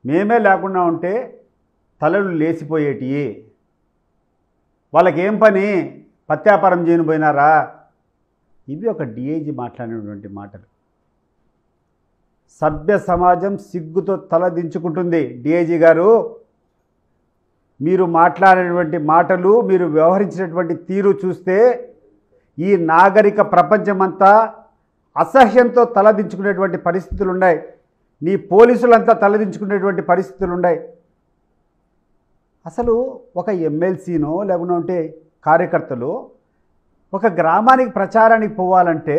మేమే లేకుండా ఉంటే తలలు లేచిపోయేటివి. వాళ్ళకేం పని, పత్యాపారం చేయని పోయినారా? ఇవి ఒక డిఐజీ మాట్లాడినటువంటి మాటలు. సభ్య సమాజం సిగ్గుతో తల దించుకుంటుంది. డిఐజీ గారు, మీరు మాట్లాడినటువంటి మాటలు, మీరు వ్యవహరించినటువంటి తీరు చూస్తే ఈ నాగరిక ప్రపంచమంతా అసహ్యంతో తలదించుకునేటువంటి పరిస్థితులు ఉన్నాయి. నీ పోలీసులంతా తలదించుకునేటువంటి పరిస్థితులు ఉన్నాయి. అసలు ఒక ఎమ్మెల్సీనో లేకుంటే కార్యకర్తలు ఒక గ్రామానికి ప్రచారానికి పోవాలంటే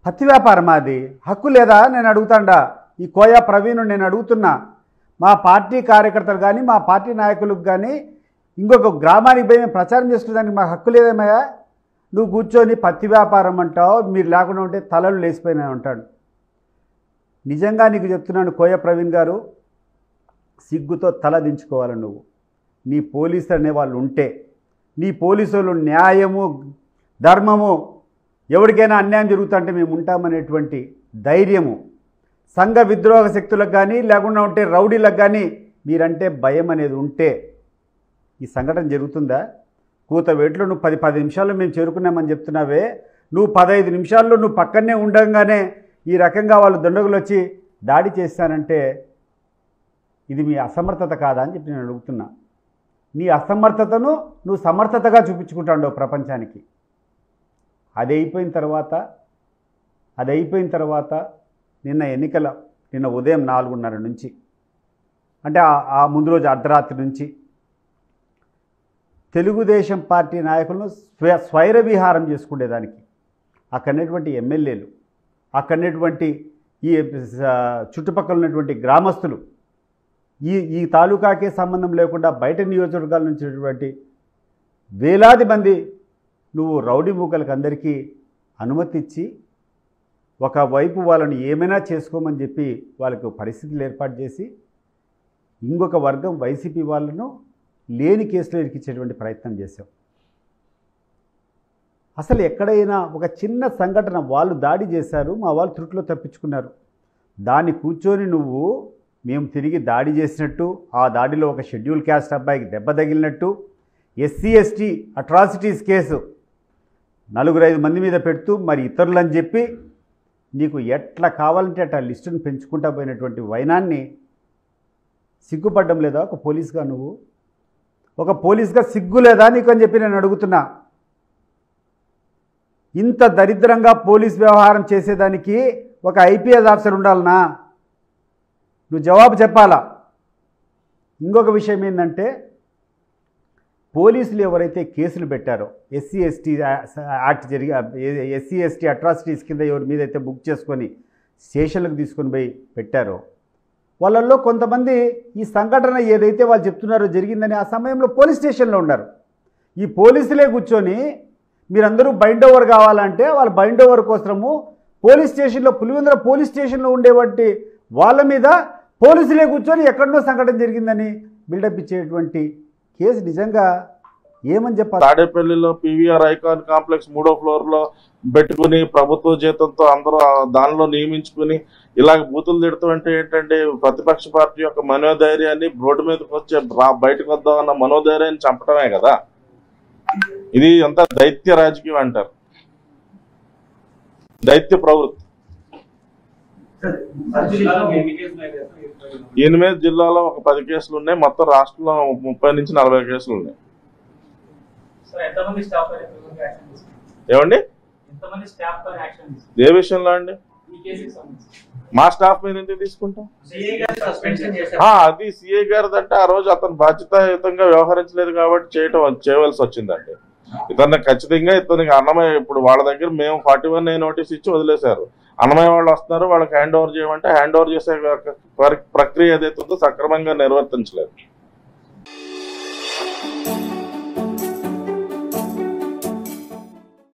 పత్తి వ్యాపారం అది హక్కు లేదా? నేను అడుగుతాండా. ఈ కోయా ప్రవీణ్ నేను అడుగుతున్నా. మా పార్టీ కార్యకర్తలు కానీ మా పార్టీ నాయకులకు కానీ ఇంకొక గ్రామానికి పోయి మేము ప్రచారం చేసుకునేదానికి మాకు హక్కు లేదేమయ్యా? నువ్వు కూర్చొని పత్తి వ్యాపారం అంటావు, మీరు లేకుండా ఉంటే తలలు లేచిపోయినాయి అంటాడు. నిజంగా నీకు చెప్తున్నాను కోయ ప్రవీణ్ గారు, సిగ్గుతో తల దించుకోవాలి నువ్వు. నీ పోలీసులు అనేవాళ్ళు ఉంటే, నీ పోలీసులు న్యాయము ధర్మము, ఎవరికైనా అన్యాయం జరుగుతుంటే మేము ఉంటామనేటువంటి ధైర్యము, సంఘ విద్రోహ శక్తులకు కానీ లేకుండా ఉంటే రౌడీలకు కానీ మీరంటే భయం అనేది ఉంటే ఈ సంఘటన జరుగుతుందా? కూతవేట్లో నువ్వు 10 నిమిషాల్లో మేము చేరుకున్నామని చెప్తున్నావే, నువ్వు 15 నిమిషాల్లో నువ్వు పక్కనే ఉండగానే ఈ రకంగా వాళ్ళు దండగులు వచ్చి దాడి చేస్తానంటే ఇది మీ అసమర్థత కాదా అని చెప్పి నేను అడుగుతున్నా. నీ అసమర్థతను నువ్వు సమర్థతగా చూపించుకుంటావు ప్రపంచానికి. అది అయిపోయిన తర్వాత నిన్న ఉదయం 4:30 నుంచి అంటే ఆ ముందు రోజు అర్ధరాత్రి నుంచి తెలుగుదేశం పార్టీ నాయకులను స్వైర విహారం చేసుకునేదానికి అక్కడనేటువంటి ఎమ్మెల్యేలు, అక్కడనేటువంటి ఈ చుట్టుపక్కల ఉన్నటువంటి గ్రామస్తులు, ఈ తాలూకాకే సంబంధం లేకుండా బయట నియోజకవర్గాల నుంచి వేలాది మంది నువ్వు రౌడీ మూకలకు అందరికీ అనుమతి ఇచ్చి ఒకవైపు వాళ్ళని ఏమైనా చేసుకోమని చెప్పి వాళ్ళకు పరిస్థితులు ఏర్పాటు చేసి ఇంకొక వర్గం వైసీపీ వాళ్ళను లేని కేసులో ఇరికించేటువంటి ప్రయత్నం చేశాం. అసలు ఎక్కడైనా ఒక చిన్న సంఘటన వాళ్ళు దాడి చేశారు, మా వాళ్ళు త్రుట్లో తప్పించుకున్నారు, దాన్ని కూర్చొని నువ్వు మేము తిరిగి దాడి చేసినట్టు, ఆ దాడిలో ఒక షెడ్యూల్ క్యాస్ట్ అబ్బాయికి దెబ్బ తగిలినట్టు, ఎస్సీ ఎస్టీ అట్రాసిటీస్ కేసు 4-5 మంది మీద పెడుతూ మరి ఇతరులని చెప్పి నీకు ఎట్లా కావాలంటే అట్లా లిస్టును పెంచుకుంటా పోయినటువంటి వైనాన్ని సిగ్గుపడ్డం లేదా? ఒక పోలీస్గా నువ్వు, ఒక పోలీస్గా సిగ్గు లేదా నీకు అని చెప్పి నేను అడుగుతున్నా. ఇంత దరిద్రంగా పోలీస్ వ్యవహారం చేసేదానికి ఒక ఐపీఎస్ ఆఫీసర్ ఉండాలనా? నువ్వు జవాబు చెప్పాలా. ఇంకొక విషయం ఏంటంటే, పోలీసులు ఎవరైతే కేసులు పెట్టారో SC ST act SC ST atrocities కింద ఎవరి మీద అయితే బుక్ చేసుకొని స్టేషన్లకు తీసుకొని పోయి పెట్టారో వాళ్ళల్లో కొంతమంది ఈ సంఘటన ఏదైతే వాళ్ళు చెప్తున్నారో జరిగిందని ఆ సమయంలో పోలీస్ స్టేషన్లో ఉన్నారు. ఈ పోలీసులే కూర్చొని మీరందరూ బైండ్ ఓవర్ కావాలంటే వాళ్ళ బైండ్ ఓవర్ కోసము పోలీస్ స్టేషన్లో పులివెందుల పోలీస్ స్టేషన్లో ఉండేటువంటి వాళ్ళ మీద పోలీసులే కూర్చొని ఎక్కడో సంఘటన జరిగిందని బిల్డప్ ఇచ్చేటువంటి కేసు నిజంగా ఏమని చెప్పాలి? తాడేపల్లిలో పీవీఆర్ ఐకాన్ కాంప్లెక్స్ 3వ ఫ్లోర్లో పెట్టుకుని ప్రభుత్వ జీతంతో అందరూ దానిలో నియమించుకుని ఇలాగ బూతులు తిడుతూ అంటే ఏంటంటే ప్రతిపక్ష పార్టీ యొక్క మనోధైర్యాన్ని రోడ్డు మీదకి వచ్చే బయటకు వద్దామన్న మనోధైర్యాన్ని చంపటమే కదా. ఇది అంతా దైత్య రాజకీయం అంటారు, దైత్య ప్రవృత్తి. 8 జిల్లాలో ఒక 10 కేసులు ఉన్నాయి, మొత్తం రాష్ట్రంలో 30 నుంచి 40 కేసులు ఉన్నాయి. ఏమండి ఏ విషయంలో అండి? మా స్టాఫ్ మీద ఎందుకు తీసుకుంటాం? అది సిఐ గారిది అంటే ఆ రోజు అతను బాధ్యతాయుతంగా వ్యవహరించలేదు కాబట్టి చేయవలసి వచ్చిందండి. ఇతన్ని ఖచ్చితంగా ఇతనికి అన్నమయ్య ఇప్పుడు వాళ్ళ దగ్గర మేము 41A నోటీస్ ఇచ్చి వదిలేశారు. అన్నమయ్య వాళ్ళు వస్తున్నారు, వాళ్ళకి హ్యాండ్ ఓవర్ చేయమంటే హ్యాండ్ ఓవర్ చేసే ప్రక్రియ ఏదైతే ఉందో సక్రమంగా నిర్వర్తించలేదు.